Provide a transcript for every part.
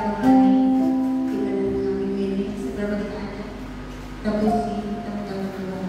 menjalani ibadah kami ini seberapa kita ada. Tapi sih kita menjalani Tuhan.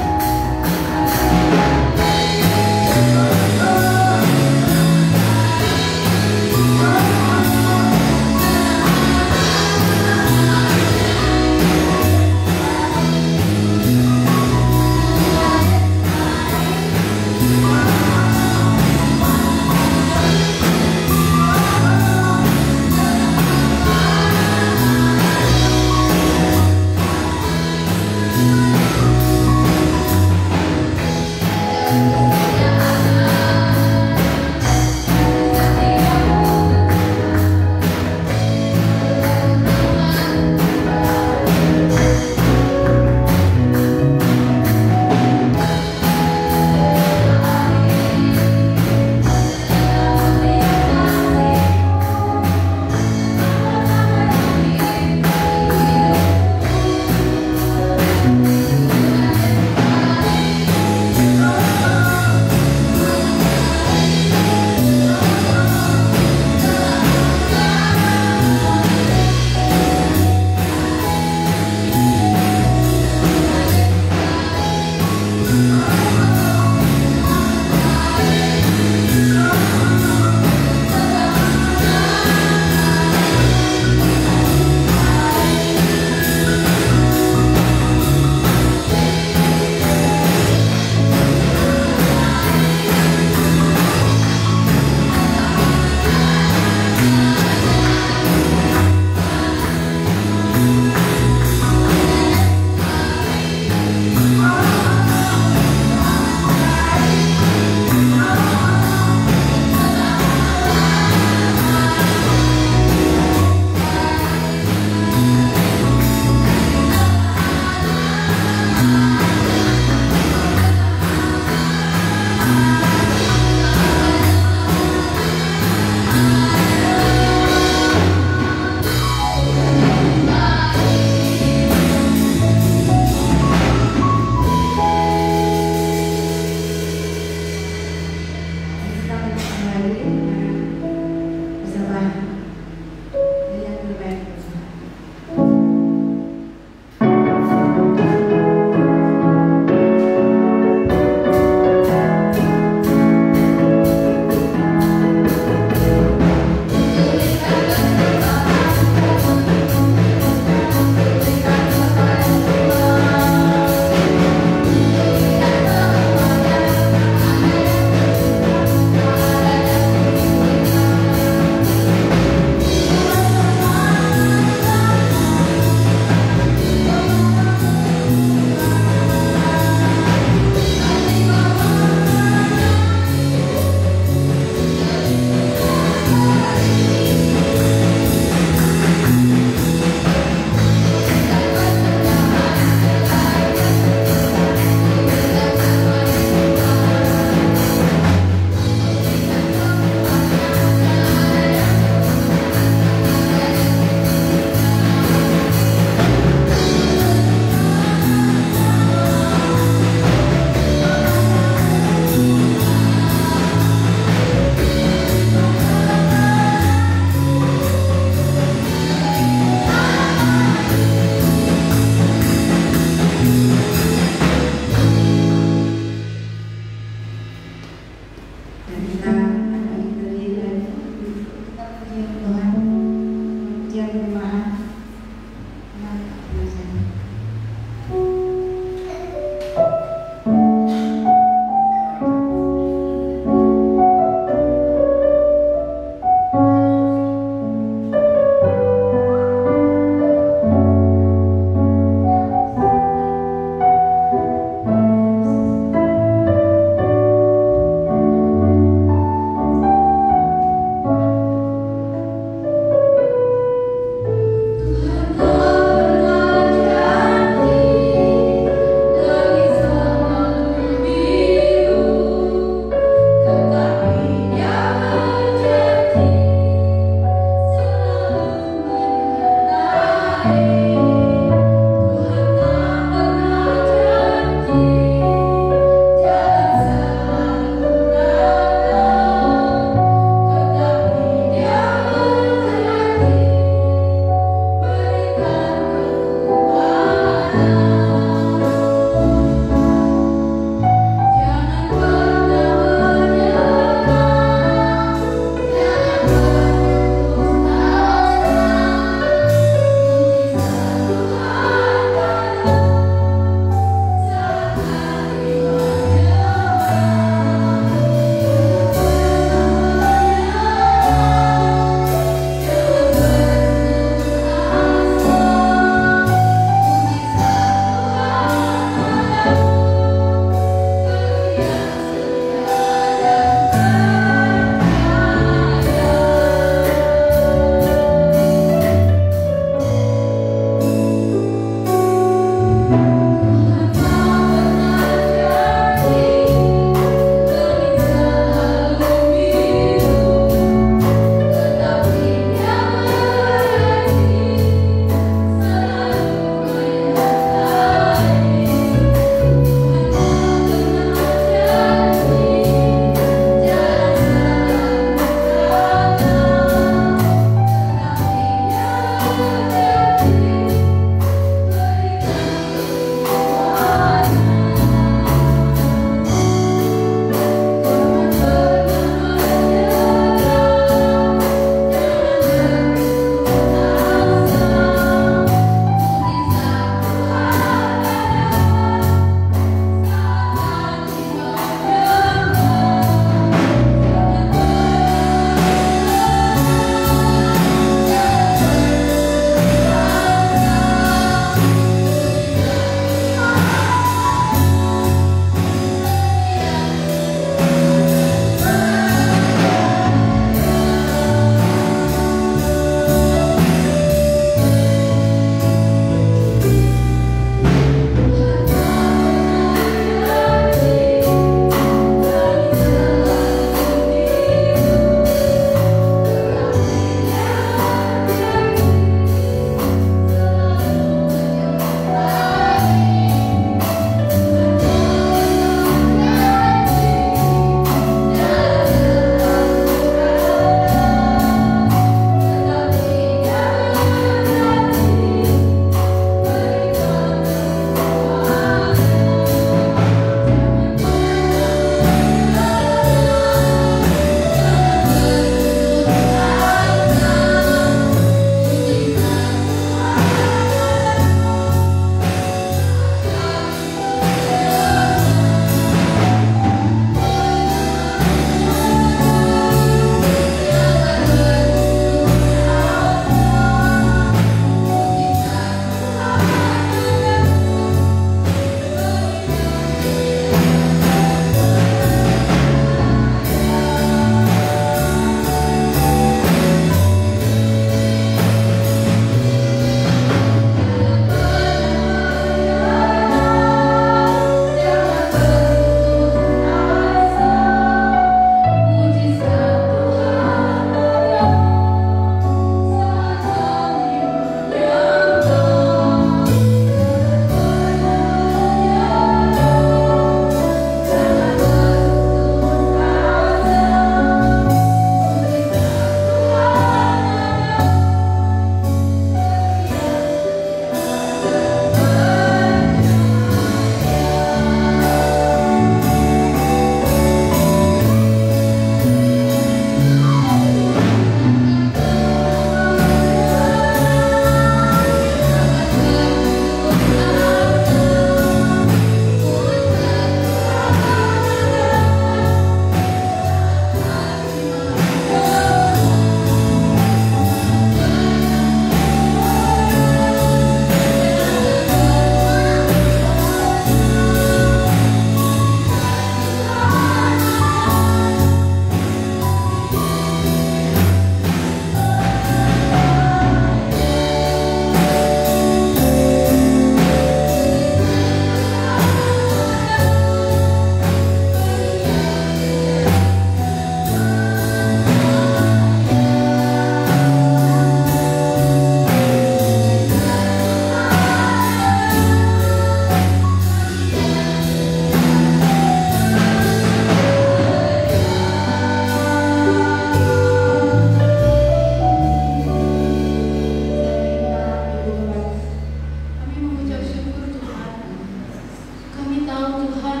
tahu Tuhan,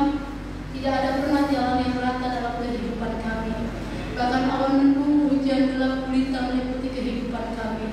tidak ada pernah jalan yang rata dalam kehidupan kami. Bahkan awan mendung, hujan gelap gulita meliputi kehidupan kami.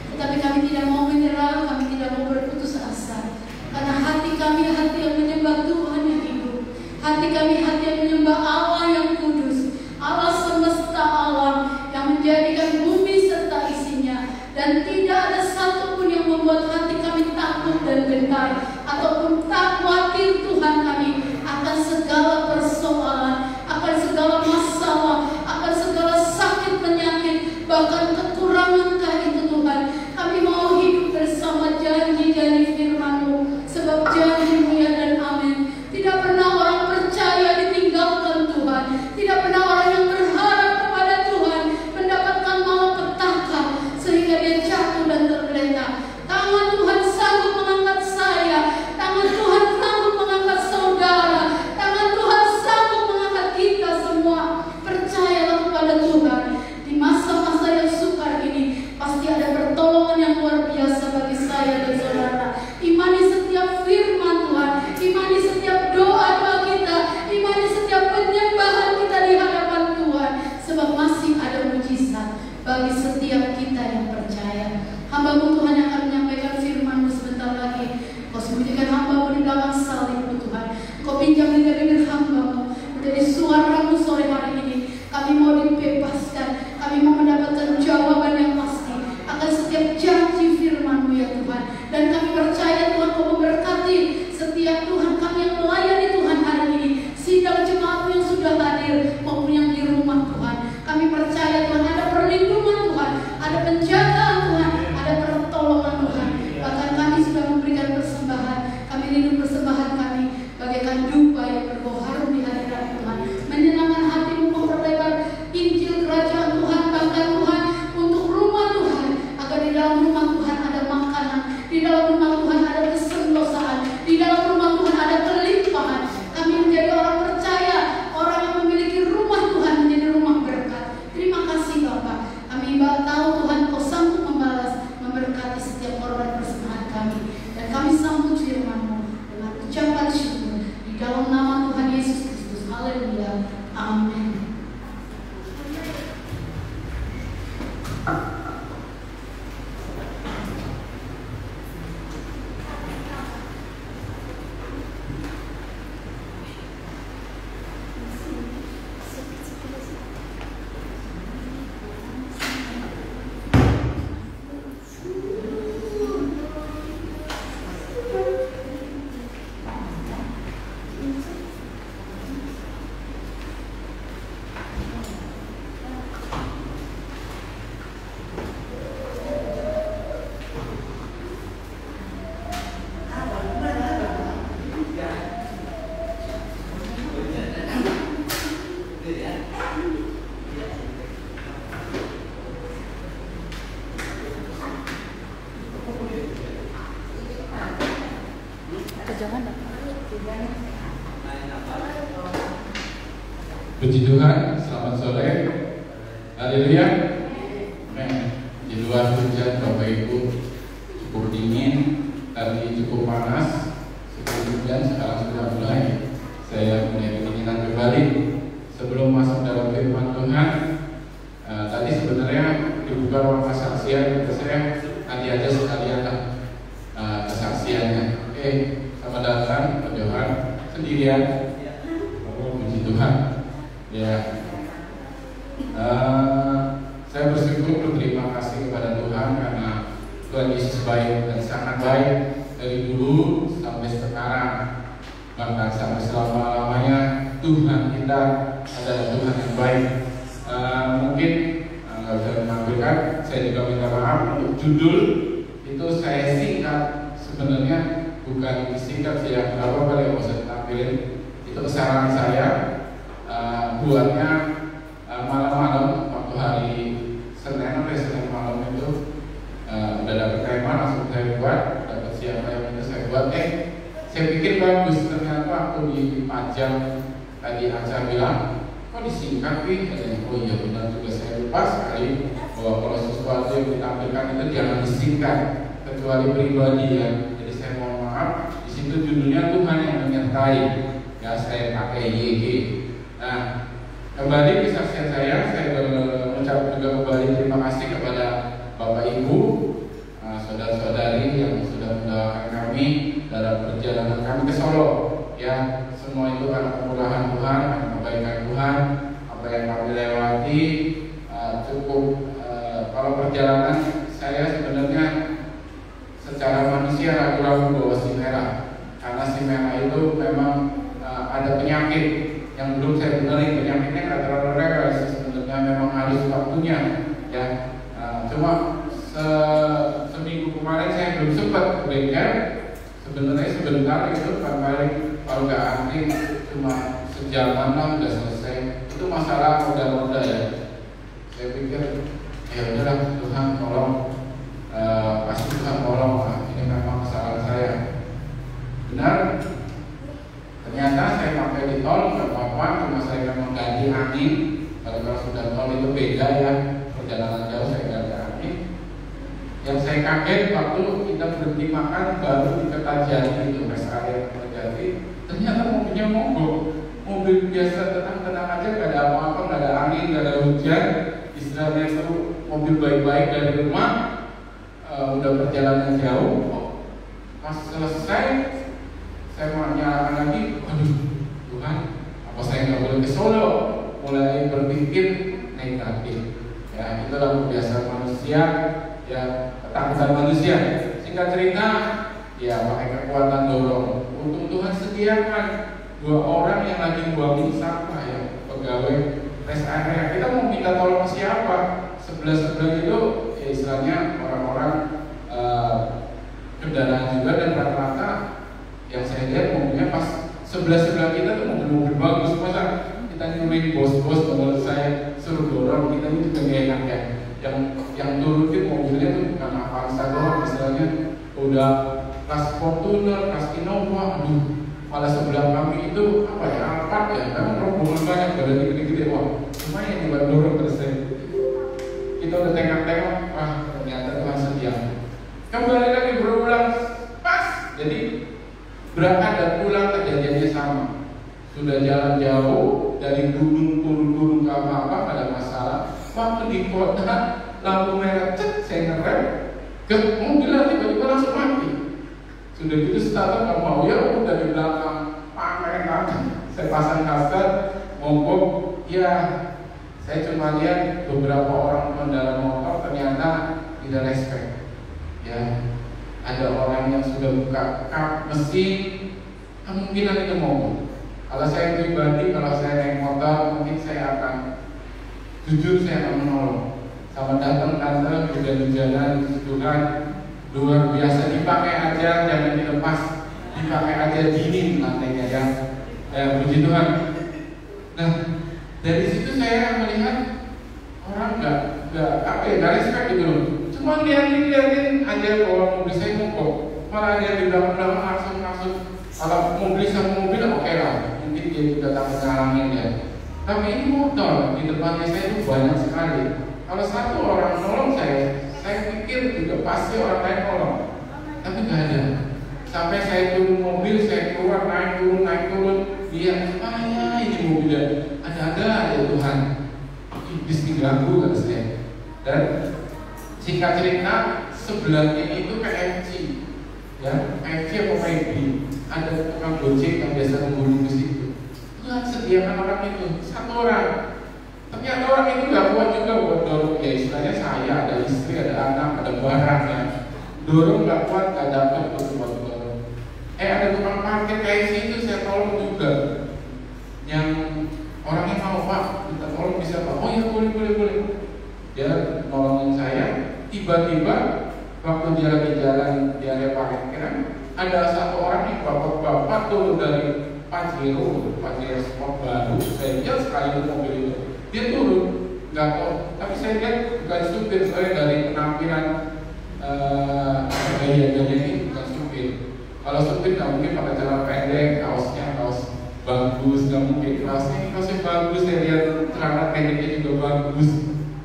Tetapi kami tidak mau menyerah, kami tidak mau berputus asa. Karena hati kami hati yang menyembah Tuhan yang hidup. Hati kami hati yang menyembah Allah yang kudus, Allah semesta alam yang menjadikan bumi serta isinya. Dan tidak ada satupun yang membuat hati kami takut dan gentar ataupun tak khawatir Tuhan kami akan segala persoalan, akan segala masalah, akan segala sakit penyakit, bahkan kekurangan itu Tuhan. Kami mau hidup bersama janji-janji firman-Mu, sebab janji-Mu ya dan amin. Tidak pernah orang percaya ditinggalkan Tuhan, tidak pernah orang yang berharap kepada Tuhan mendapatkan malapetaka sehingga dia jatuh dan tergeletak. Tangan Tuhan sanggup mengangkat saya, tangan Tuhan sanggup mengangkat saudara, tangan Tuhan sanggup mengangkat kita semua. Percayalah kepada Tuhan. Di masa-masa yang sukar ini pasti ada pertolongan yang luar biasa bagi saya dan saudara. Imani setiap firman Tuhan, imani setiap doa-doa kita, imani setiap penyembahan kita di hadapan Tuhan, sebab masih ada mujizat bagi setiap kita yang percaya. Hamba-Mu Tuhan yang akan menyampaikan firman-Mu sebentar lagi. Kau sembunyikan hamba-Mu di belakang salib-Mu Tuhan. Kau pinjam bibir hamba-Mu menjadi suara-Mu sore hari ini. Kami mau dibebaskan, kami mau mendapatkan jawaban yang pasti akan setiap janji firman-Mu ya Tuhan. Dan kami percaya Tuhan Kau memberkati setiap Tuhan kami yang melayani Tuhan hari ini, sidang jemaat yang sudah hadir maupun yang di rumah Tuhan. Kami percaya Tuhan ada perlindungan Tuhan, ada penjagaan Tuhan, ada pertolongan Tuhan. Bahkan kami sudah memberikan persembahan, kami rindu persembahan kami bagaikan dupa yang berbau harum di hadirat Tuhan, menyenangkan hati-Mu, memperlebar Injil kerajaan Tuhan. Bahkan Tuhan untuk rumah Tuhan, agar di dalam rumah Tuhan ada makanan, di dalam rumah Tuhan ada kesendosaan, di dalam rumah Tuhan ada kelimpahan. Kami menjadi orang percaya, orang yang memiliki rumah Tuhan menjadi rumah berkat. Terima kasih Bapak. Kami tahu Tuhan Kau sanggup membalas, memberkati setiap korban persembahan kami. Dan kami sambut firman-Mu dengan ucapan syukur di dalam nama Tuhan Yesus Kristus. Haleluya. Amin. Puji Tuhan, selamat sore. Haleluya. Di luar hujan Bapak Ibu cukup dingin, tadi cukup panas. Sebelum hujan sekarang sudah mulai. Saya punya keinginan kembali sebelum masuk dalam firman Tuhan. Tadi sebenarnya dibuka ruang kesaksian, saya nanti aja sekalian kesaksiannya. Oke, selamat datang Pak Johan sendirian. Oh, puji Tuhan. Ya, saya bersyukur, berterima kasih kepada Tuhan karena Tuhan Yesus baik dan sangat baik dari dulu sampai sekarang, bahkan sampai selama-lamanya. Tuhan kita adalah Tuhan yang baik. Mungkin nggak bisa menampilkan, saya juga minta maaf untuk judul itu saya singkat, sebenarnya bukan disingkat sih ya, apa kali yang mau saya tampilin itu saran saya. Buatnya malam-malam waktu hari Senin atau Senin malam itu udah dapet tema langsung saya buat, dapet siapa yang itu saya buat. Saya pikir bagus, ternyata waktu dipajang tadi Aca bilang kok disingkat sih? Oh iya benar juga, saya lupa sekali bahwa kalau sesuatu yang ditampilkan itu jangan disingkat kecuali pribadi ya. Jadi saya mohon maaf, di situ judulnya Tuhan yang menyertai Wi-Fi, ya saya pakai YG. Nah, kembali kesaksian saya mengucap juga kembali terima kasih kepada Bapak Ibu, saudara-saudari yang sudah mendoakan kami dalam perjalanan kami ke Solo. Ya, semua itu karena kemurahan Tuhan, karena kebaikan Tuhan. Apa yang kami lewati cukup. Kalau perjalanan saya sebenarnya secara manusia ragu-ragu bawa SIM merah, karena SIM merah itu memang ada penyakit yang belum saya benerin. Penyakitnya nggak terlalu rewel, sebenarnya memang harus waktunya. Ya, cuma seminggu kemarin saya belum sempat ke bengkel. Sebenarnya sebentar itu paling kalau nggak antri cuma sejaman lah udah selesai. Itu masalah roda-roda ya. Saya pikir ya udahlah, Tuhan tolong, pasti Tuhan tolong. Ini memang kesalahan saya. Benar. Ternyata saya pakai di tol nggak apa-apa, cuma saya memang ganti angin. Kalau sudah tol itu beda ya, perjalanan jauh saya ganti angin. Yang saya kaget waktu kita berhenti makan baru di Kertajati itu, rest area Kertajati, ternyata mobilnya mogok. Mobil biasa tenang-tenang aja, nggak ada apa-apa, nggak ada angin, nggak ada hujan. Istilahnya itu mobil baik-baik dari rumah, udah perjalanan jauh. Pas selesai, saya mau nyalakan lagi, waduh Tuhan, apa saya nggak boleh ke Solo? Mulai berpikir negatif. Ya, itulah kebiasaan manusia, ya ketakutan manusia. Singkat cerita, ya pakai kekuatan dorong. Untung Tuhan sediakan 2 orang yang lagi buangin sampah ya, pegawai rest area. Kita mau minta tolong siapa? Sebelah-sebelah itu ya istilahnya orang-orang kendaraan juga, dan rata-rata yang saya lihat mobilnya pas sebelah-sebelah kita tuh mobil-mobil bagus. Masa kita nyuruhin bos-bos, menurut saya suruh dorong, kita ini juga gak enak ya. Yang turutin mobilnya tuh bukan Avanza doang, misalnya udah kelas Fortuner, kelas Innova, aduh, malah sebelah kami itu apa ya, Alphard ya, memang rombongan banyak, badannya gede-gede, wah lumayan nih buat dorong. Terus kita udah tengok-tengok, wah ternyata Tuhan setia. Kembali lagi berulang pas, jadi berangkat dan pulang kejadiannya sama. Sudah jalan jauh dari gunung turun gunung ke apa-apa, ada masalah. Waktu di kota lampu merah, saya ngerem ke mobil, tiba-tiba langsung mati. Sudah gitu starter nggak mau, ya udah di belakang pakai. Saya pasang kasar, mogok. Ya, saya cuma lihat beberapa orang pengendara motor ternyata tidak respect. Ya, ada orang yang sudah buka kap mesin, kemungkinan itu mogok. Kalau saya pribadi, kalau saya naik motor, mungkin saya akan jujur, saya akan menolong. Sama datang tante, hujan-hujanan, Tuhan luar biasa, dipakai aja, jangan dilepas, dipakai aja, dingin lantainya ya. Puji Tuhan. Nah, dari situ saya melihat orang nggak respect gitu loh. Cuma liatin aja bahwa mobil saya mogok, malah dia di belakang langsung. Kalau mobil sama mobil oke lah, mungkin dia juga takut ngalangin ya. Tapi ini motor di depannya saya itu banyak sekali. Kalau satu orang nolong saya pikir juga pasti orang lain nolong. Tapi nggak ada. Sampai saya turun mobil, saya keluar naik turun, dia ini mobilnya ada Tuhan. Iblis diganggu kata saya. Dan singkat cerita, sebelahnya itu KFC, ya KFC apa KFC, ada tukang gojek yang biasa menggulung di situ. Tuhan sediakan orang itu, satu orang. Ternyata orang itu gak kuat juga buat dorong, ya istilahnya saya, ada istri, ada anak, ada barang ya. Dorong gak kuat, gak dapat buat dorong. Ada tukang parkir KFC itu saya tolong juga. Yang orangnya mau, Pak, kita tolong bisa Pak? Oh ya boleh. Dia nolongin saya. Tiba-tiba waktu dia lagi jalan di area parkiran, ada satu orang yang bapak-bapak turun dari Pajero sport baru. Saya lihat sekali itu mobil itu, dia turun, nggak tahu. Tapi saya lihat bukan supir, saya dari penampilan gaya-gaya ini bukan supir. Kalau supir nggak mungkin pakai celana pendek, kaosnya kaos bagus, nggak mungkin kaosnya bagus. Saya lihat celana pendeknya juga bagus.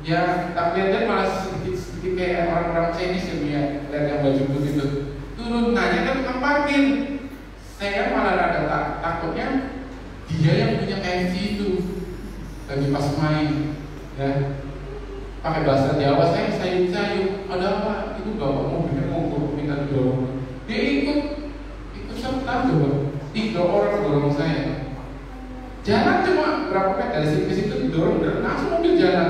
Ya, tapi dia malah sedikit kayak orang-orang Chinese yang lihat yang baju putih itu. Turun nanya kan tukang parkir. Saya malah ada takut takutnya dia yang punya MC itu lagi pas main, ya pakai bahasa Jawa, saya sayup, ada apa? Itu bapak mobilnya mogok minta dorong, dia ikut serta coba 3 orang dorong saya. Jalan cuma berapa meter dari situ ke situ didorong dan langsung mobil jalan.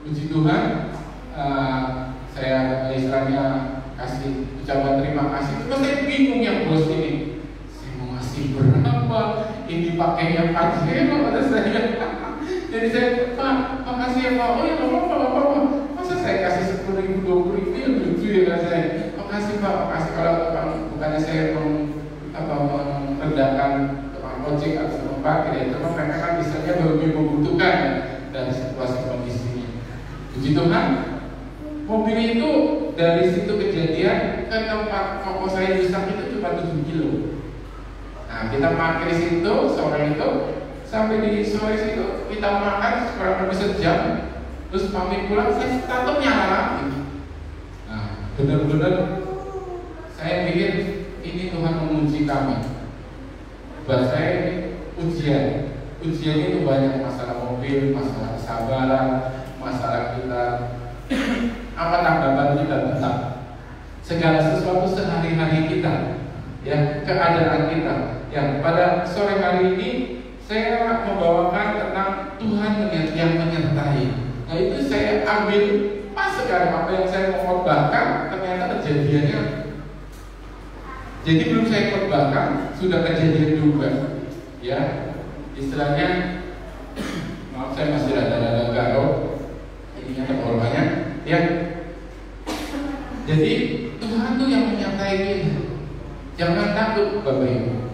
Puji Tuhan, saya istilahnya kasih ucapan terima kasih. Terus saya bingung yang bos ini, saya mau ngasih berapa? Ini pakainya Pajero pada saya. Jadi saya, Pak, makasih ya Pak. Oh ya Pak, masa saya kasih 10.000, 20.000 ya lucu ya saya. Makasih Pak, makasih kalau bukannya saya merendahkan tukang ojek atau tukang parkir ya, cuma mereka kan misalnya lebih membutuhkan ya, dari situasi kondisinya. Puji Tuhan, mobil itu dari situ kejadian ke tempat koko saya rusak itu cuma 7 kilo. Nah kita parkir di situ sore itu, sampai di sore situ kita makan kurang lebih sejam, terus pamit pulang saya tetap nyala lagi. Nah benar-benar saya pikir ini Tuhan menguji kami. Buat saya ini ujian itu banyak, masalah mobil, masalah kesabaran, masalah kita apa tanggapan kita tentang segala sesuatu sehari-hari kita, ya keadaan kita. Ya pada sore hari ini saya membawakan tentang Tuhan yang menyertai. Nah itu saya ambil pas sekali apa yang saya mau khotbahkan, ternyata kejadiannya. Jadi belum saya khotbahkan sudah kejadian juga, ya istilahnya. Maaf saya masih ada garau, ininya terlalu ya. Jadi Tuhan tuh yang menyertai kita. Jangan takut Bapak Ibu.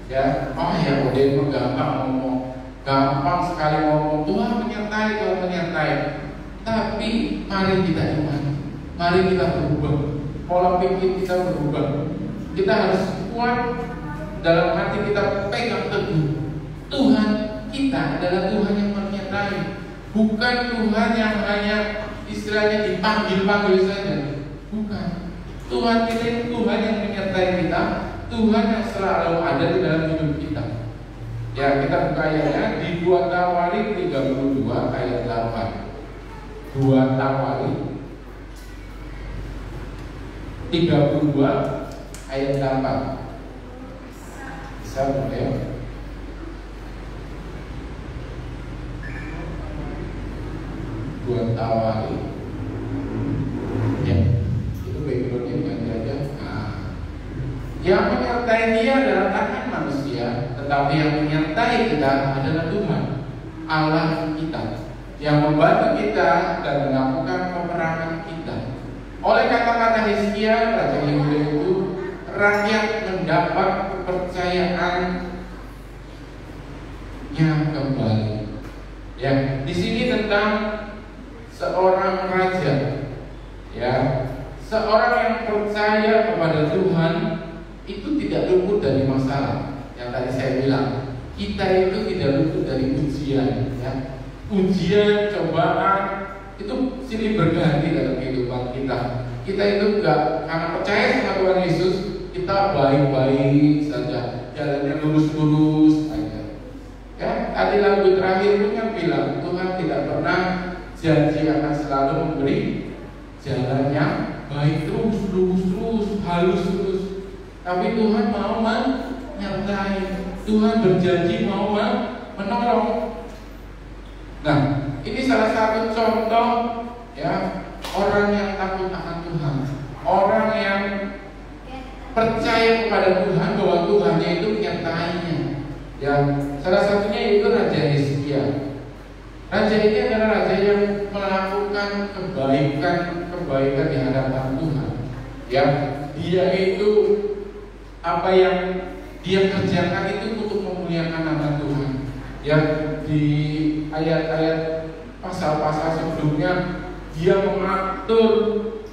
Ya, oh ya udah gampang ngomong, gampang sekali ngomong Tuhan menyertai. Tapi mari kita iman, mari kita berubah, pola pikir kita berubah. Kita harus kuat dalam hati kita, pegang teguh Tuhan kita adalah Tuhan yang menyertai, bukan Tuhan yang hanya istilahnya dipanggil-panggil saja. Bukan. Tuhan ini Tuhan yang menyertai kita, Tuhan yang selalu ada di dalam hidup kita. Ya, kita buka ayatnya di 2 Tawarik 32 ayat 8. 2 Tawarik 32 ayat 8. Bisa boleh? Dua Tawarik. Ya, itu backgroundnya ganti aja. Yang menyertai dia adalah tangan manusia, tetapi yang menyertai kita adalah Tuhan Allah kita, yang membantu kita dan melakukan peperangan kita. Oleh kata-kata Hizkia, Raja Yehuda itu, rakyat mendapat kepercayaannya kembali. Ya, di sini tentang seorang raja, ya, seorang yang percaya kepada Tuhan itu tidak luput dari masalah. Yang tadi saya bilang, kita itu tidak luput dari ujian, ya. Ujian, cobaan itu silih berganti dalam kehidupan kita. Kita itu enggak, karena percaya sama Tuhan Yesus, kita baik-baik saja, jalannya lurus-lurus aja. Ya, tadi lagu terakhir pun yang bilang Tuhan tidak pernah janji akan selalu memberi jalan yang baik terus, lurus, halus terus. Tapi Tuhan mau menyertai, Tuhan berjanji mau menolong. Nah, ini salah satu contoh, ya, orang yang takut akan Tuhan, orang yang percaya kepada Tuhan bahwa Tuhannya itu menyertainya. Ya, salah satunya itu Raja Hizkia. Raja ini adalah raja yang melakukan kebaikan di hadapan Tuhan. Ya, dia itu apa yang dia kerjakan itu untuk memuliakan nama Tuhan. Ya, di ayat-ayat pasal-pasal sebelumnya dia mengatur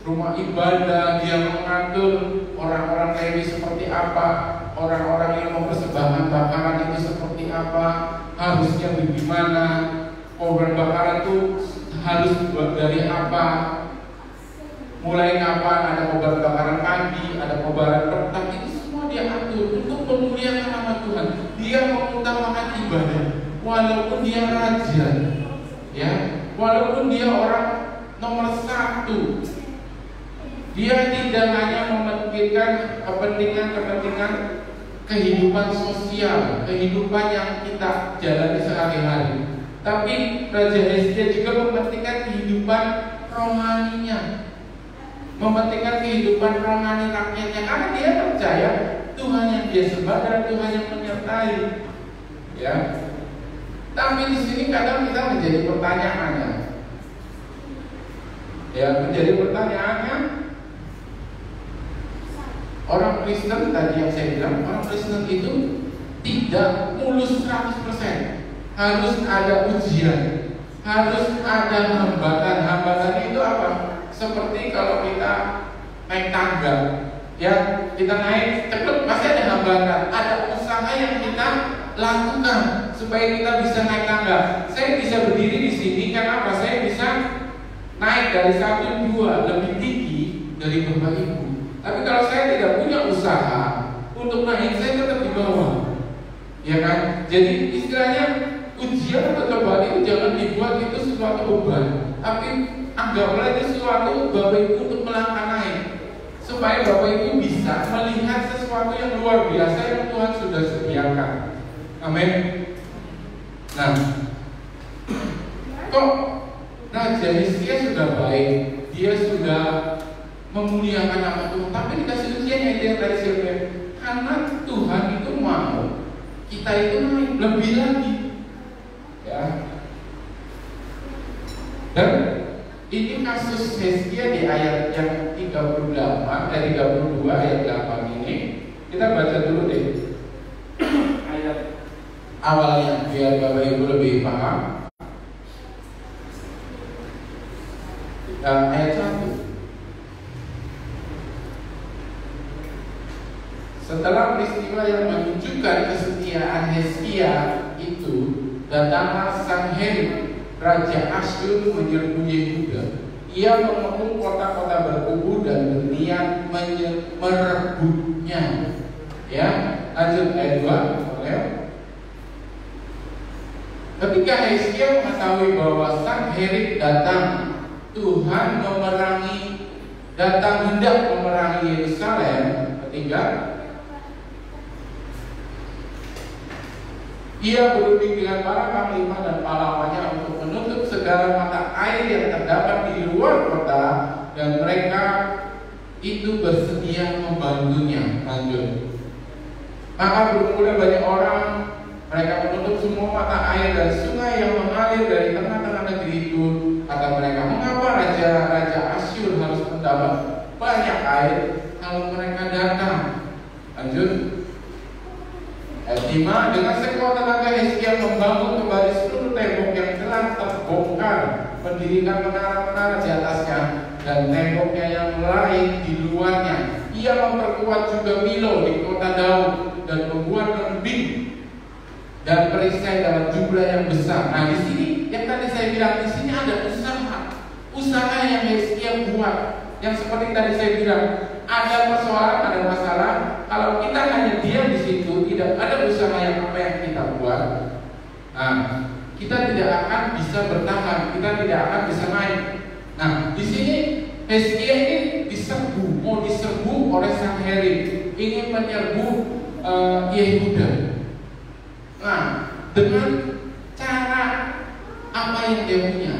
rumah ibadah, dia mengatur orang-orang Lewi seperti apa, orang-orang yang mempersembahkan bakaran itu seperti apa, harusnya bagaimana, korban bakaran itu harus dibuat dari apa, mulai kapan ada korban bakaran pagi, ada korban petang, itu semua dia atur untuk memuliakan nama Tuhan. ibadah, walaupun dia raja, ya, walaupun dia orang nomor 1, dia tidak hanya memikirkan kepentingan kehidupan sosial, kehidupan yang kita jalani sehari-hari, tapi Raja Hizkia juga mementingkan kehidupan rohaninya, mementingkan kehidupan rohani rakyatnya, karena dia percaya Tuhan yang dia sembah dan Tuhan yang menyertai, ya. Tapi di sini kadang kita menjadi pertanyaannya, ya, menjadi pertanyaannya, orang Kristen tadi yang saya bilang, orang Kristen itu tidak mulus 100%, harus ada ujian, harus ada hambatan. Hambatan itu apa? Seperti kalau kita naik tangga, ya, kita naik cepat pasti ada hambatan, ada usaha yang kita lakukan supaya kita bisa naik tangga. Saya bisa berdiri di sini karena apa? Saya bisa naik dari 1, 2 lebih tinggi dari Bapak Ibu. Tapi kalau saya tidak punya usaha untuk naik, saya tetap di bawah, ya kan? Jadi istilahnya ujian atau cobaan itu jangan dibuat itu sesuatu beban, tapi anggaplah itu sesuatu Bapak Ibu untuk melangkah naik, supaya Bapak Ibu bisa melihat sesuatu yang luar biasa yang Tuhan sudah sediakan. Amin. Nah, kok Raja Hizkia sudah baik, dia sudah memuliakan nama Tuhan, tapi dikasih ujian yang dia tadi saya bilang, karena Tuhan itu mau kita itu naik lebih lagi, ya. Dan ini kasus Hizkia di ayat yang 32 ayat 8 ini, kita baca dulu deh ayat awalnya biar Bapak Ibu lebih paham. Ayat 1. Setelah peristiwa yang menunjukkan kesetiaan Hizkia itu, datanglah Sanherib, Raja Asyur menyerbu Yehuda. Ia mengepung kota-kota berkubu dan berniat merebutnya. Ya, lanjut ayat 2. Ketika Hizkia mengetahui bahwa Sanherib datang, Tuhan hendak memerangi Yerusalem. Ketiga, ia berunding dengan para panglima dan pahlawannya untuk menutup segala mata air yang terdapat di luar kota, dan mereka itu bersedia membantunya. Lanjut. Maka bermula banyak orang, mereka menutup semua mata air dan sungai yang mengalir dari tengah-tengah negeri itu. Kata mereka, mengapa Raja Asyur harus mendapat banyak air kalau mereka datang? Lanjut. Ayat 5, dengan sekuat tenaga Hizkia membangun kembali seluruh tembok yang telah terbongkar, mendirikan menara-menara di atasnya dan temboknya yang lain di luarnya. Ia memperkuat juga Milo di kota Daud dan membuat kambing dan perisai dalam jumlah yang besar. Nah, di sini yang tadi saya bilang, di sini ada usaha yang Hizkia buat, yang seperti tadi saya bilang, ada persoalan, ada masalah. Kalau kita hanya diam di situ, tidak ada usaha yang apa yang kita buat, nah, kita tidak akan bisa bertahan, kita tidak akan bisa naik. Nah, di sini Hizkia ini mau diserbu oleh Sanherib, ingin menyerbu Yehuda. Nah, dengan cara apa yang dia punya?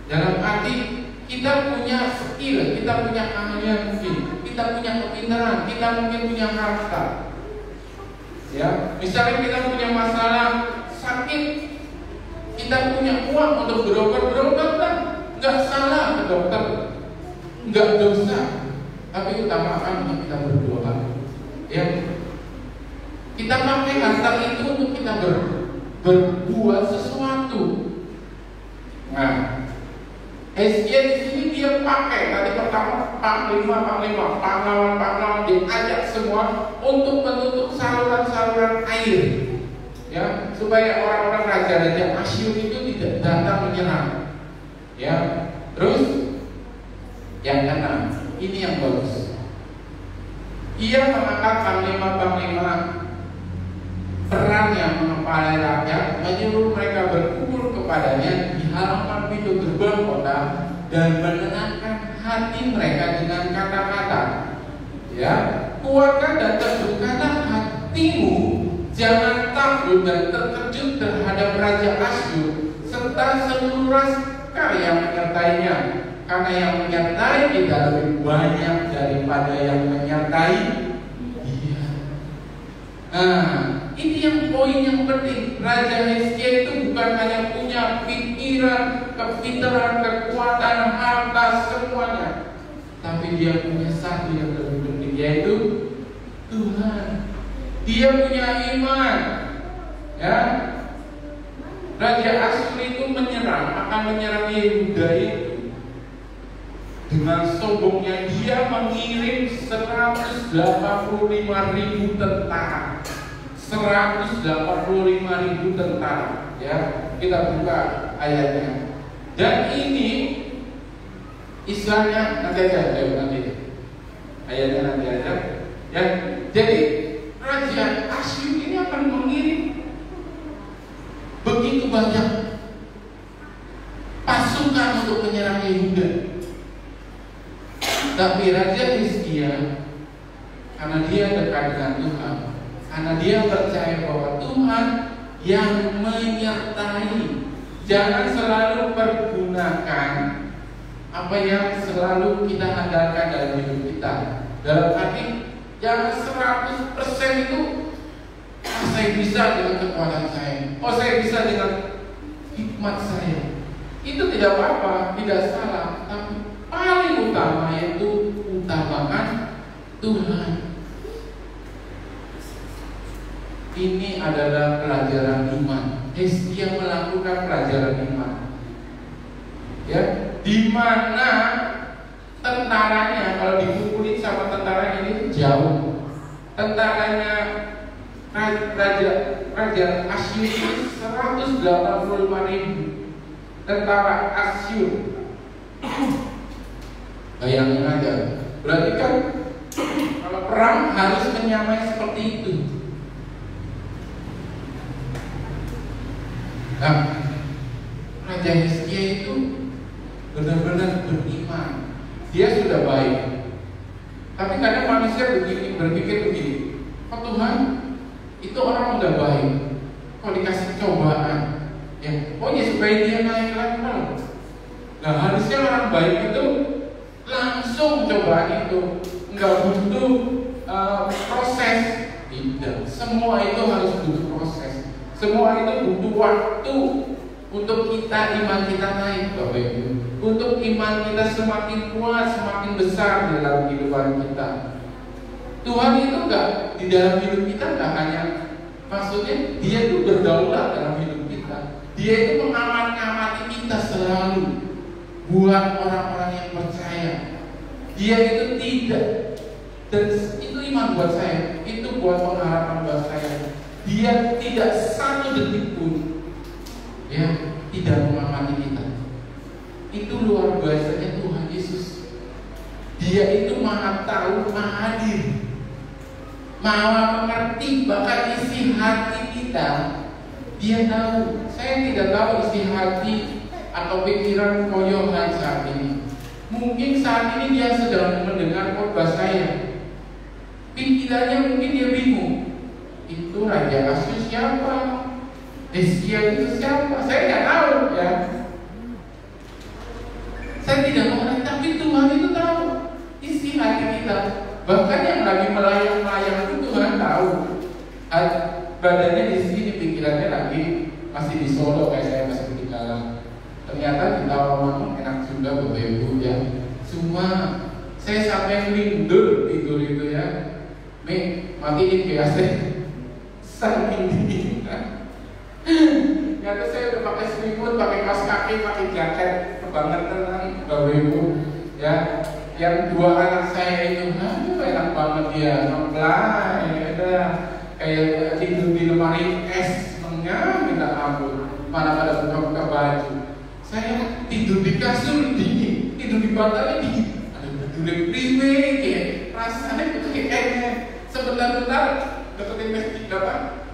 Dalam arti kita punya skill, kita punya keahlian mungkin, kita punya kepintaran, kita mungkin punya harta. Ya, misalnya kita punya masalah sakit, kita punya uang untuk berobat kan, nggak salah ke dokter, nggak dosa, tapi utamakan untuk kita berdoa. Ya, kita pakai harta itu untuk kita berbuat sesuatu. Nah, Hizkia di sini dia pakai tadi pertama panglima, pahlawan diajak semua untuk menutup saluran-saluran air, ya, supaya orang-orang raja-raja Asyur itu tidak datang menyerang. Ya, terus yang keenam, ini yang bagus. Ia mengangkat panglima-panglima perang yang kepala rakyat, menyuruh mereka berkumpul kepadanya di halaman pintu gerbang kota dan menenangkan hati mereka dengan kata-kata, ya, kuatkan dan teguhkanlah hatimu, jangan takut dan terkejut terhadap Raja Asyur serta seluruh rakyat yang menyertainya, karena yang menyertai kita lebih banyak daripada yang menyertai dia. Nah, ini yang poin yang penting. Raja Hizkia itu bukan hanya punya pikiran, kepintaran, kekuatan, harta, semuanya, tapi dia punya satu yang lebih penting, yaitu Tuhan. Dia punya iman, ya. Raja Asyur itu akan menyerang Yehuda itu. Dengan sombongnya dia mengirim 185.000 tentara. 185.000 tentara, ya. Kita buka ayatnya. Dan ini istilahnya nanti aja, nanti ayatnya nanti aja, ya. Jadi Raja Asyur ini akan mengirim begitu banyak pasukan untuk menyerang Yehuda. Tapi Raja Hizkia, karena dia dekat dengan Tuhan, karena dia percaya bahwa Tuhan yang menyertai. Jangan selalu pergunakan apa yang selalu kita andalkan dalam hidup kita. Dalam arti, jangan 100% itu saya bisa dengan kekuatan saya. Oh, saya bisa dengan hikmat saya. Itu tidak apa-apa, tidak salah. Tapi paling utama yaitu utamakan Tuhan. Ini adalah pelajaran iman. Hizkia melakukan pelajaran iman. Ya, di mana tentaranya kalau dikumpulin sama tentara ini jauh. Tentaranya Raja Asyur ini 185.000 tentara Asyur. Bayangin aja. Berarti kan kalau perang harus menyamai seperti itu. Nah, Raja Hizkia itu benar-benar beriman. Dia sudah baik. Tapi kadang manusia berpikir begini, oh Tuhan, itu orang udah baik, kok dikasih cobaan, ya, pokoknya supaya dia naik level. Nah, harusnya orang baik itu langsung cobaan itu, nggak butuh proses. Tidak, semua itu harus butuh proses. Semua itu butuh waktu untuk iman kita naik, Bapak Ibu. Untuk iman kita semakin kuat, semakin besar dalam kehidupan kita. Tuhan itu enggak di dalam hidup kita enggak hanya, maksudnya Dia itu berdaulat dalam hidup kita. Dia itu mengamati kita selalu buat orang-orang yang percaya. Dia itu tidak, dan itu iman buat saya, itu buat pengharapan buat saya. Dia tidak satu detik pun, ya, tidak mengamati kita. Itu luar biasanya Tuhan Yesus. Dia itu maha tahu, maha hadir, maha mengerti bahkan isi hati kita. Dia tahu. Saya tidak tahu isi hati atau pikiran Koyohan saat ini. Mungkin saat ini dia sedang mendengar khotbah saya. Pikirannya mungkin dia bingung. Itu Raja Asyur siapa? Hizkia itu siapa? Saya tidak tahu, ya. Saya tidak mengerti, tapi Tuhan itu tahu isi hati kita. Bahkan yang lagi melayang-layang itu Tuhan tahu. Badannya di sini, pikirannya lagi masih di Solo, kayak saya masih ketinggalan. Ternyata di Tawamangun enak juga Bapak Ibu, ya. Cuma saya sampai lindur tidur itu, ya. Matiin GAC. Saking dingin. Ternyata saya udah pakai selimut, pakai kaos kaki, pakai jaket, kebangetan Bapak Ibu, ya. Yang dua anak saya itu, enak banget dia, ngeplay, ya, kayak tidur di lemari es, minta ampun, malah pada buka-buka baju. Saya tidur di kasur dingin, tidur di bantalnya dingin. Aduh, prime, kayak rasanya itu kayak sebentar-bentar deketin mesjid apa?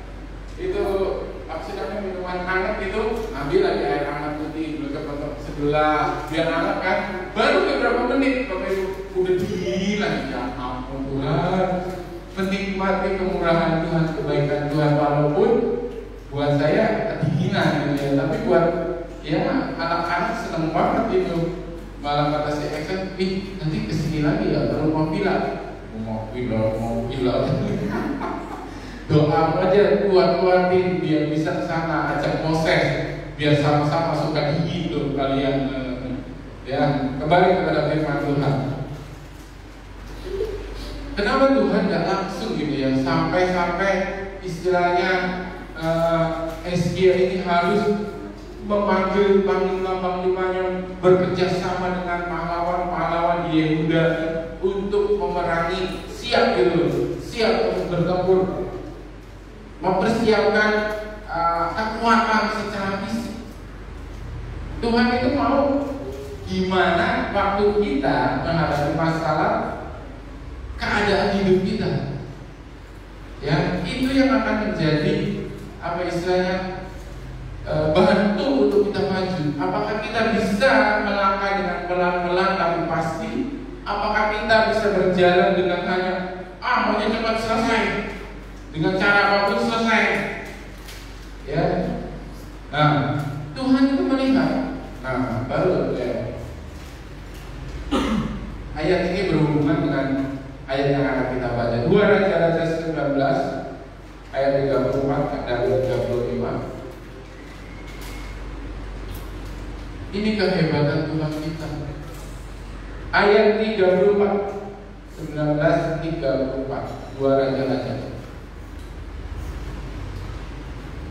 Itu apa hangat itu, ambil lagi air hangat putih, dulu ke sebelah, biar hangat kan. Baru beberapa menit, Bapak Ibu udah dingin lagi. Ya ampun Tuhan, menikmati kemurahan Tuhan, kebaikan Tuhan, walaupun buat saya kedinginan gitu ya, tapi buat ya anak-anak seneng banget itu. Malah kata si Eksen, nanti kesini lagi ya, baru mau villa. Doa aja kuat-kuatin biar bisa ke sana, ajak Moses biar sama-sama suka gigi tuh kalian. Ya, kembali kepada firman Tuhan. Kenapa Tuhan nggak langsung gitu ya, sampai istilahnya Hizkia ini harus memanggil panglima-panglimanya bekerja sama dengan pahlawan-pahlawan di Yehuda untuk memerangi, siap gitu, siap untuk bertempur, mempersiapkan kekuatan secara fisik. Tuhan itu mau gimana waktu kita menghadapi masalah keadaan hidup kita, ya itu yang akan menjadi apa istilahnya bantu untuk kita maju. Apakah kita bisa melangkah dengan pelan-pelan tapi pasti? Apakah kita bisa berjalan dengan hanya maunya cepat selesai, dengan cara apapun selesai? Ya, nah Tuhan itu melihat. Nah baru ya. Ayat ini berhubungan dengan ayat yang akan kita baca. 2 Raja-Raja 19 ayat 34 dan 35. Ini kehebatan Tuhan kita. Ayat 34, 19:34, 2 Raja-Raja.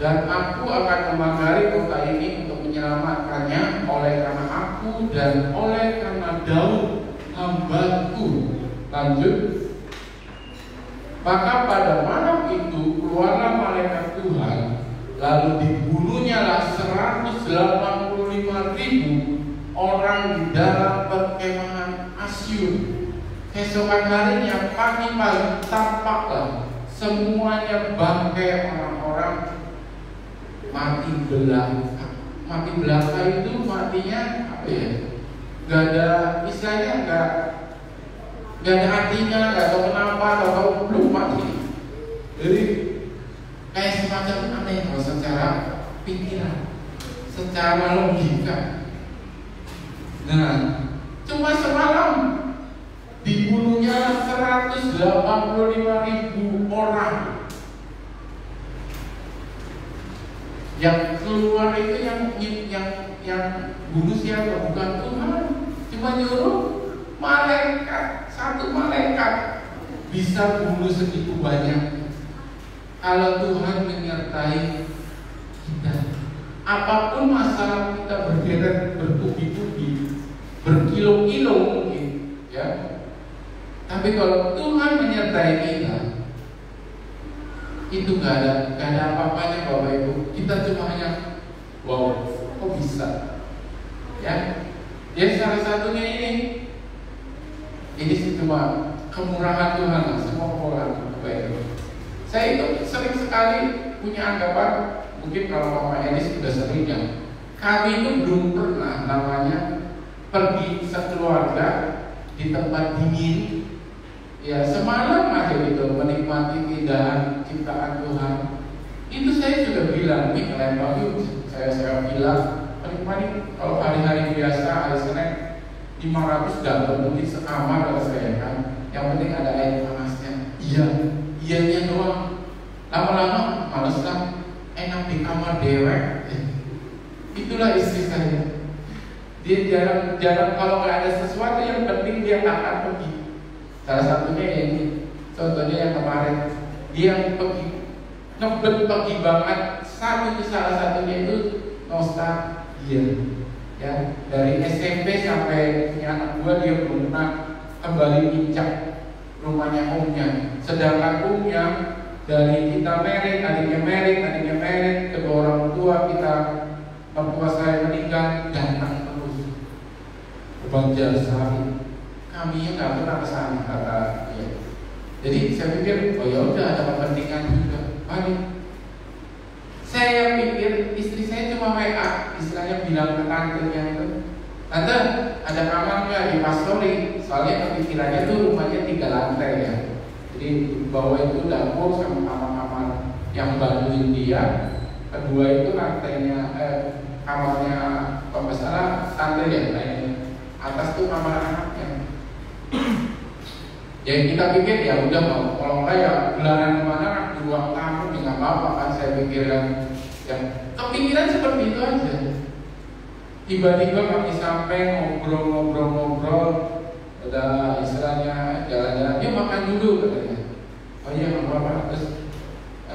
Dan aku akan memagari kota ini untuk menyelamatkannya oleh karena aku dan oleh karena Daud hambaku. Lanjut. Maka pada malam itu keluarlah malaikat Tuhan, lalu dibunuhnyalah 185.000 orang di dalam perkemahan Asyur. Keesokan harinya pagi-pagi tampaklah semuanya bangkai orang-orang mati belaka. Mati belaka itu matinya apa ya? Gak ada istilahnya, gak ada artinya, gak tahu kenapa, atau belum mati. Jadi kayak semacam aneh kalau secara pikiran, secara logika. Nah, cuma semalam dibunuhnya 185.000 orang. Yang keluar itu yang bunuh siapa? Bukan Tuhan, cuma nyuruh malaikat. Satu malaikat bisa bunuh segitu banyak. Kalau Tuhan menyertai kita, apapun masalah kita berderet bertubi-tubi, berkilo-kilo mungkin, ya. Tapi kalau Tuhan menyertai kita, itu gak ada apa-apanya Bapak Ibu. Kita cuma hanya wow, kok bisa? Ya, salah satunya ini sih cuma kemurahan Tuhan lah, semua orang Bapak Ibu. Saya itu sering sekali punya anggapan, mungkin kalau Mama Elis sudah sering ya, kami itu belum pernah namanya pergi sekeluarga di tempat dingin. Ya semalam aja gitu menikmati keindahan ciptaan Tuhan. Itu saya sudah bilang, nih Lembang yuk, saya bilang menikmati kalau hari-hari biasa, hari Senin 500 dapat mungkin sekamar kalau saya kan. Yang penting ada air panasnya. Iyanya doang. Lama-lama males lah, enak di kamar dewek. Itulah istri saya. Dia jarang kalau nggak ada sesuatu yang penting dia akan pergi. Salah satunya ini, contohnya yang kemarin dia pergi ngebet pergi banget. Salah satunya itu nostalgia. Ya, dari SMP sampai punya anak gua dia belum pernah kembali injak rumahnya omnya. Sedangkan omnya dari kita merit, adiknya merit, kedua orang tua kita, mertua saya meninggal, datang terus ke Banjarsari. Kami nggak pernah kesana kata ya. Jadi saya pikir oh ya udah ada kepentingan juga. Balik. Saya pikir istri saya saya cuma WA, istilahnya bilang ke tantenya itu, tante ada kamar nggak di pastori? Soalnya kepikirannya tuh rumahnya 3 lantai ya. Jadi bawah itu dapur sama kamar-kamar yang bantuin dia. Kedua itu lantainya, kamarnya kalau nggak salah tante ya, atas tuh kamar anaknya. Ya kita pikir ya udah kalau enggak ya gelaran kemana di ruang tamu nggak apa-apa kan, saya pikirkan yang kepikiran seperti itu aja. Tiba-tiba kami sampai ngobrol, udah istilahnya jalan-jalan, yuk makan dulu katanya. Oh iya nggak apa-apa, terus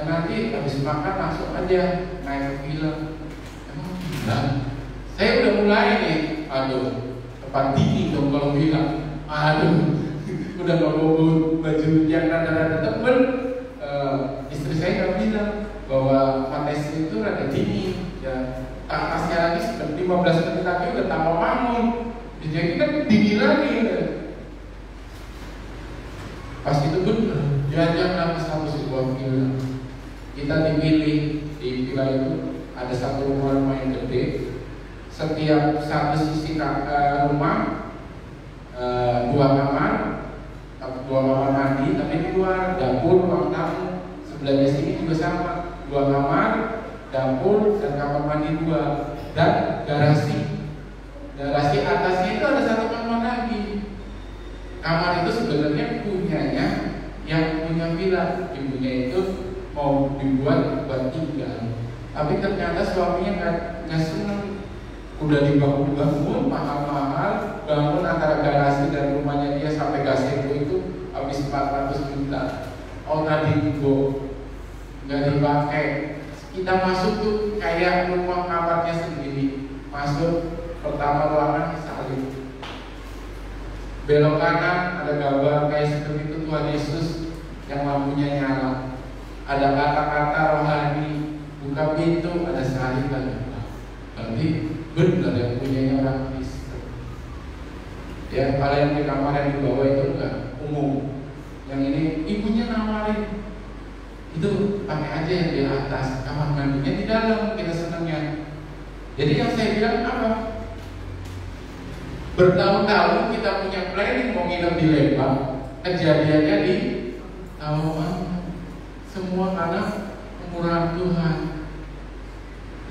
nanti habis makan langsung aja naik ke film. Emang gila? Saya udah mulai nih, aduh tepat dingin dong kalau bilang, aduh udah gak bawa baju yang rada-rada tebel. Istri saya nggak bilang bahwa fantasi itu rada dingin ya, atasnya lagi seperti 15 menit lagi udah tambah bangun, jadi kan dingin lagi ya. Pas itu bener diajaklah ke satu sebuah villa. Kita dipilih di villa itu ada satu rumah yang gede, setiap satu sisi rumah 2 kamar mandi, tapi di luar dapur, ruang tamu. Sebelahnya sini juga sama, 2 kamar, dapur dan kamar mandi 2 dan garasi. Garasi atasnya itu ada 1 kamar lagi. Kamar itu sebenarnya punyanya yang punya villa, ibunya itu mau dibuat buat tinggal. Tapi ternyata suaminya nggak seneng. Udah dibangun mahal-mahal, bangun antara garasi dan rumahnya dia sampai Gaseko itu habis 400 juta. Oh tadi nggak dipakai. Kita masuk tuh kayak rumah kamarnya sendiri. Masuk pertama ruangan salib. Belok kanan ada gambar kayak seperti itu Tuhan Yesus yang lampunya nyala. Ada kata-kata rohani, buka pintu ada salib lagi. Berarti benar yang punyanya orang Kristen. Ya, kalau yang di kamar yang di bawah itu enggak umum. Yang ini ibunya nawarin itu pakai aja yang di atas, kamar mandinya di dalam, kita senangnya. Jadi yang saya bilang apa? Bertahun-tahun kita punya planning mau nginep di Lembang, kejadiannya di Tawaman. Semua karena kemurahan Tuhan.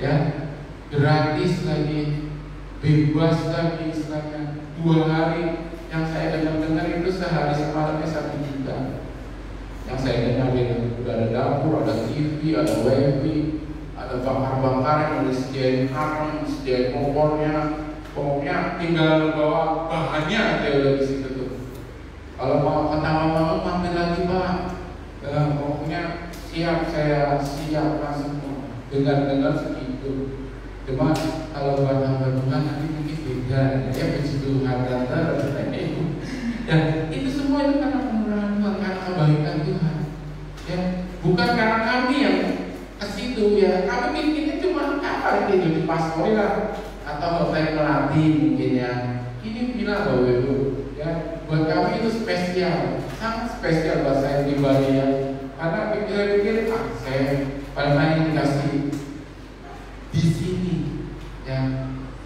Ya, gratis lagi, bebas lagi istilahnya. 2 hari yang saya dengar itu sehari semalamnya 1 juta. Yang saya dengar itu udah ada dapur, ada TV, ada wifi, ada bakar-bakaran, ada sediain arang, sediain kompornya. Pokoknya tinggal bawa bahannya aja udah di situ tuh. Kalau mau ketawa mampir lagi Pak, pokoknya siap, saya siapkan semua. Dengar segitu. Cuma kalau buat hamba Tuhan nanti mungkin beda. Ya puji Tuhan ya, itu semua itu karena kemurahan Tuhan, karena kebaikan Tuhan. Ya, bukan karena kami yang ke situ ya. Kami bikinnya cuma apa itu di pastori lah atau hotel melati mungkin ya. Ini bilang bahwa itu ya buat kami itu spesial, sangat spesial buat saya pribadi ya. Karena saya pikir saya paling banyak dikasih di sini ya.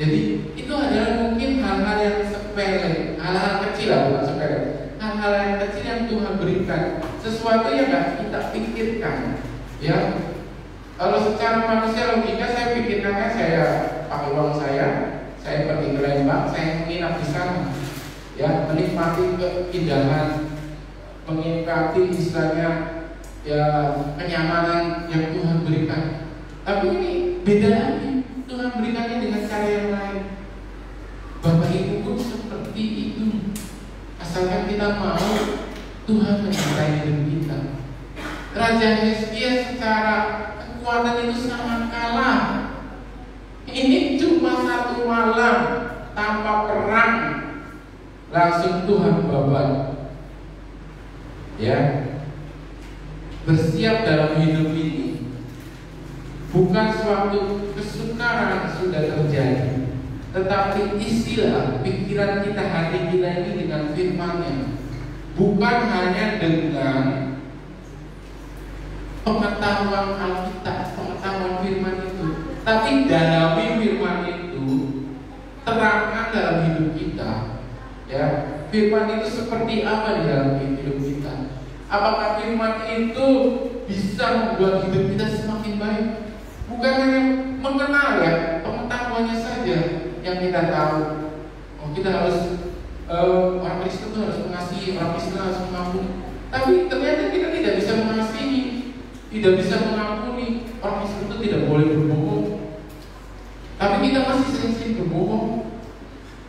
Jadi itu adalah mungkin hal-hal yang sepele, hal-hal kecil lah, bukan sepele, hal-hal yang kecil yang Tuhan berikan, sesuatu yang nggak kita pikirkan ya. Kalau secara manusia logika saya pikirkannya, saya pakai uang saya pergi ke Lembang, saya menginap di sana ya, menikmati keindahan, menikmati istilahnya ya kenyamanan yang Tuhan berikan. Tapi ini beda lagi, Tuhan berikannya dengan cara yang lain. Bapak Ibu pun seperti itu. Asalkan kita mau, Tuhan menyertai hidup kita. Raja Hizkia secara kekuatan itu sangat kalah. Ini cuma 1 malam tanpa perang, langsung Tuhan babat. Ya, bersiap dalam hidup ini bukan suatu kesukaran sudah terjadi, tetapi isilah pikiran kita, hati kita ini dengan firman-Nya. Bukan hanya dengan pengetahuan Alkitab, pengetahuan firman itu, Tapi dalami firman itu, terangkan dalam hidup kita. Ya, firman itu seperti apa di dalam hidup kita? Apakah firman itu bisa membuat hidup kita semakin baik? Bukan hanya mengenal ya, pengetahuannya saja yang kita tahu. Oh, kita harus orang Kristen itu harus mengasihi, orang Kristen harus mengampuni. Tapi ternyata kita tidak bisa mengasihi, tidak bisa mengampuni. Orang Kristen itu tidak boleh berbohong. Tapi kita masih sering-sering berbohong.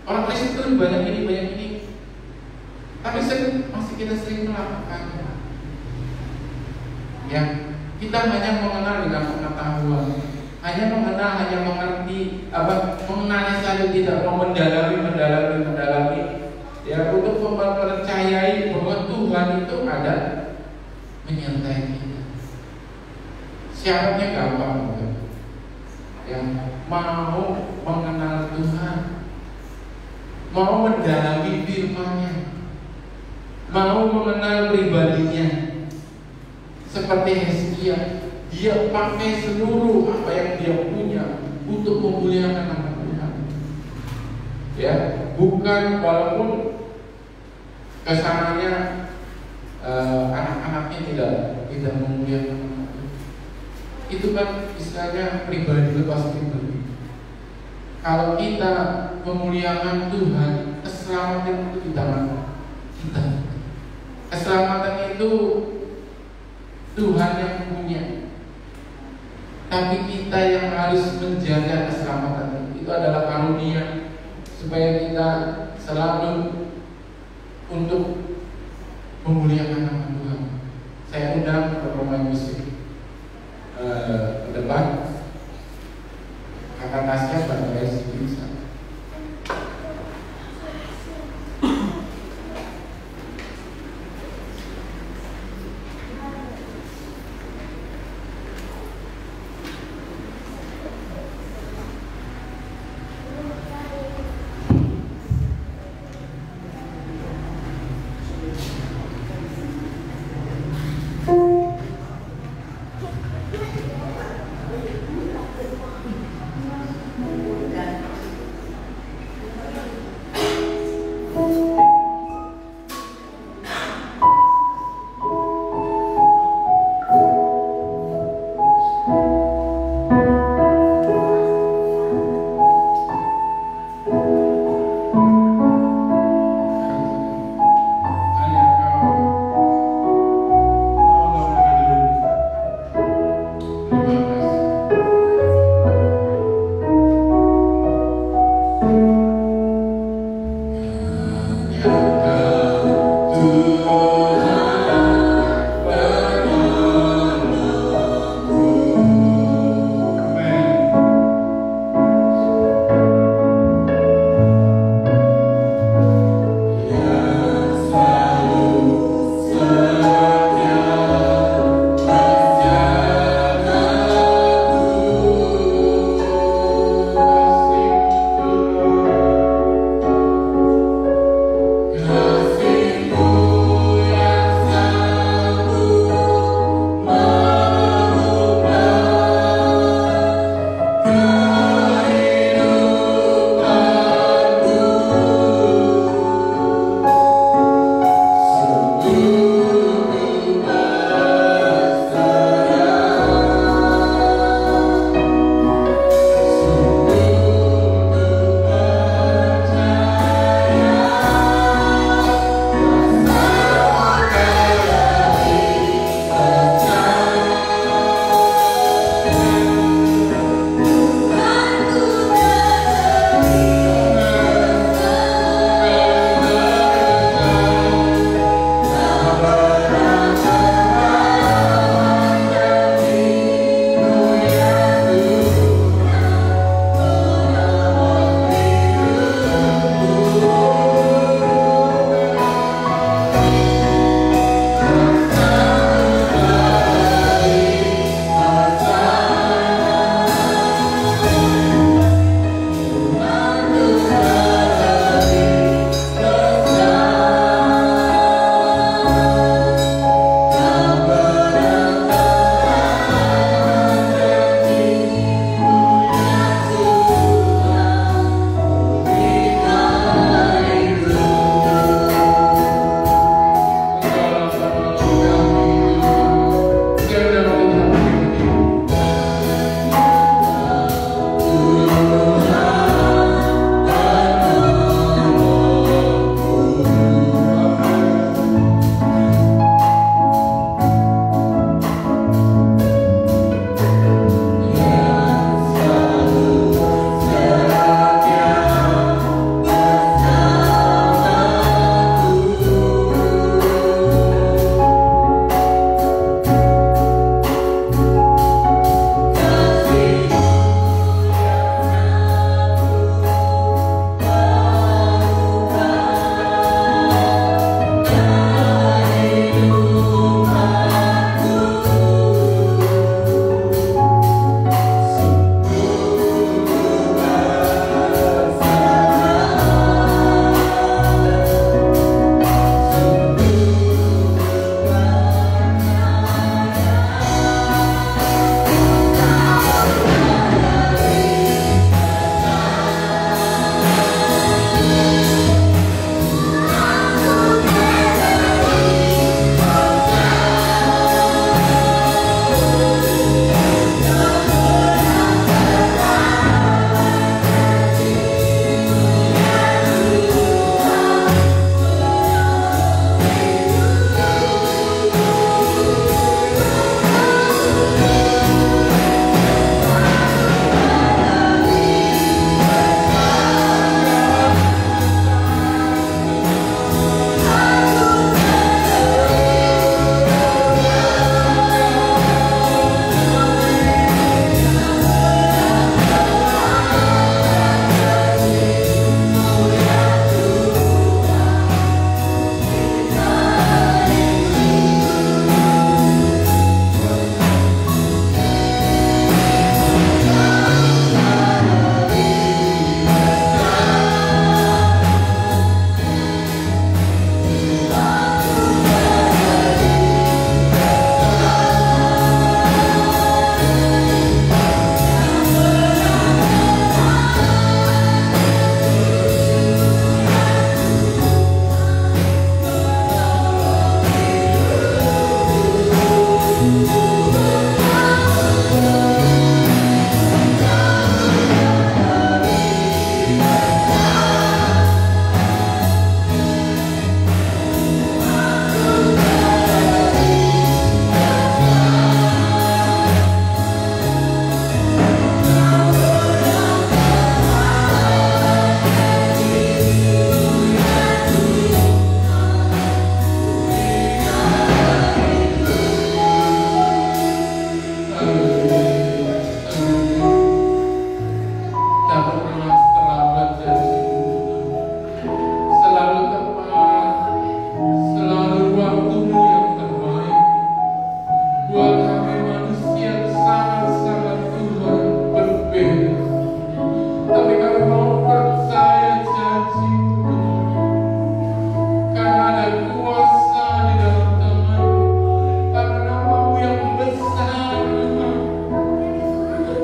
Orang Kristen itu banyak ini. Tapi masih kita sering melakukannya. Ya, kita hanya mengenal dengan pengetahuan, hanya mengenal, hanya mengerti, mengenalnya saja, tidak mau mendalami. Ya, untuk mempercayai bahwa Tuhan itu ada menyertai kita. Syaratnya gampang, bukan? Ya, mau mengenal Tuhan, mau mendalami firman-Nya, mau mengenal pribadinya. Seperti Hizkia, dia pakai seluruh apa yang dia punya untuk memuliakan nama Tuhan. Ya, bukan walaupun kesananya anak-anaknya tidak memuliakan nama Tuhan. Itu kan istilahnya pribadi lepas pribadi. Kalau kita memuliakan Tuhan, keselamatan itu di tangan kita. Keselamatan itu Tuhan yang punya, tapi kita yang harus menjaga keselamatan itu adalah karunia, supaya kita selalu untuk memuliakan nama Tuhan. Saya undang ke pemain musik ke depan, kakak Tasya sebagai bisa.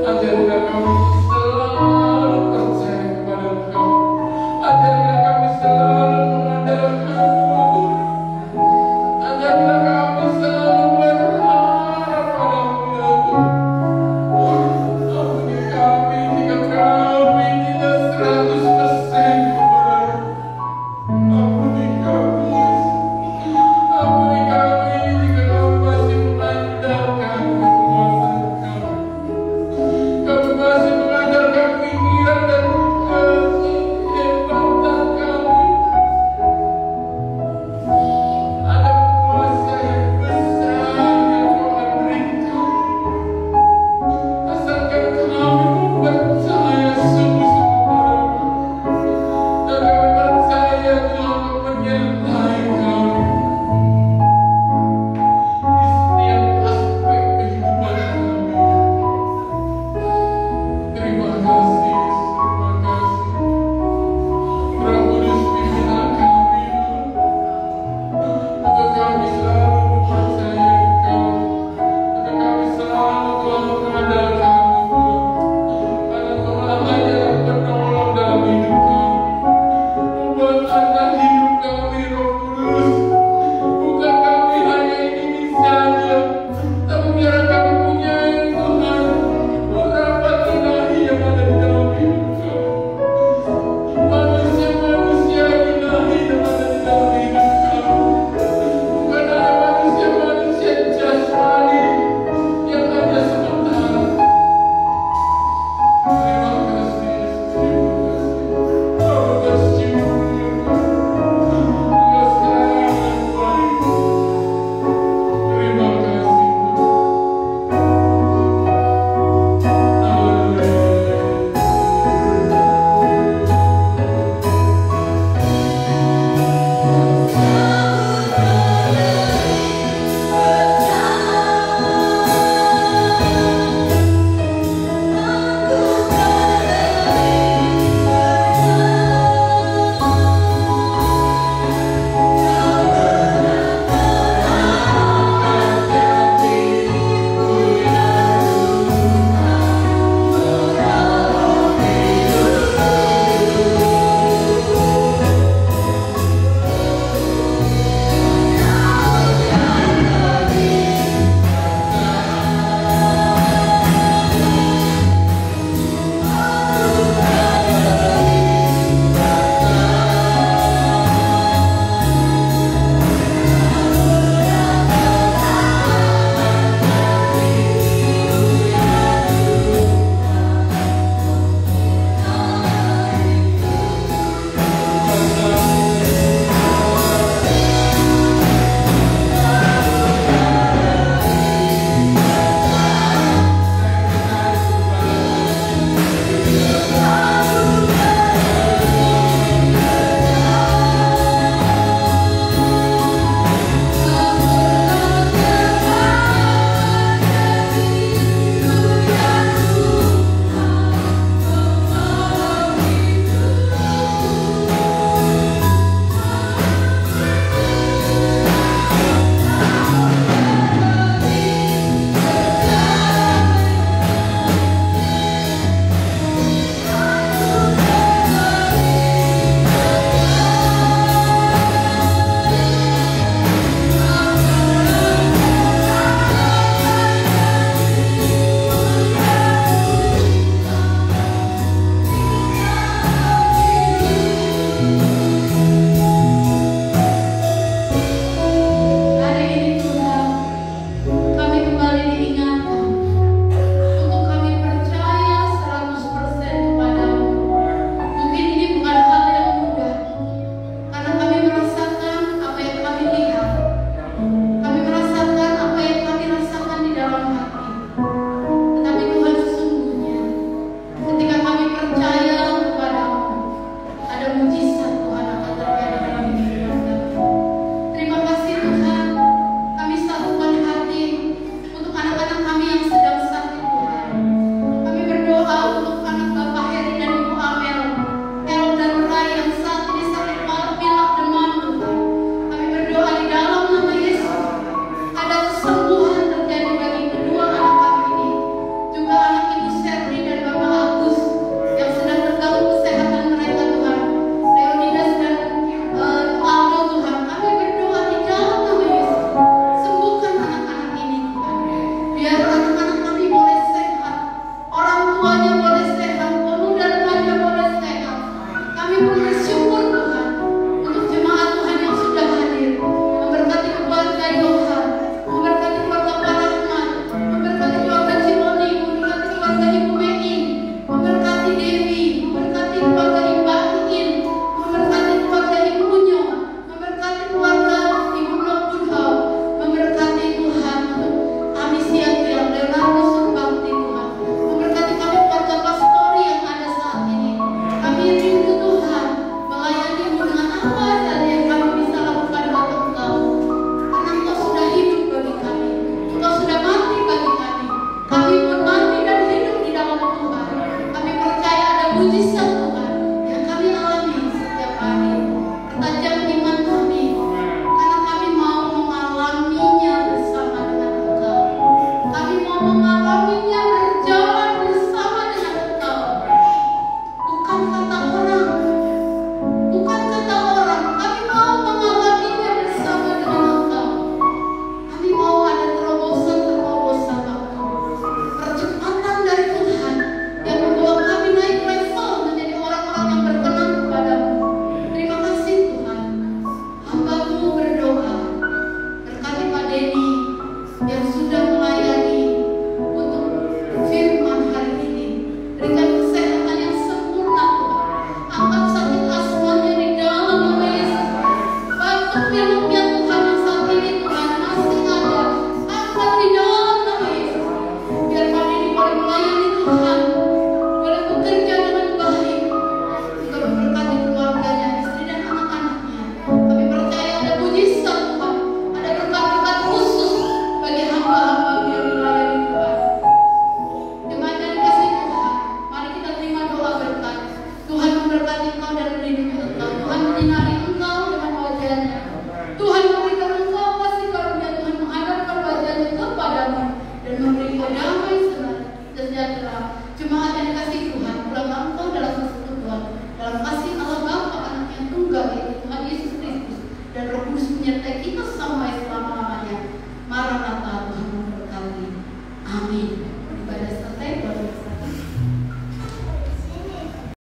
Ajarkan kami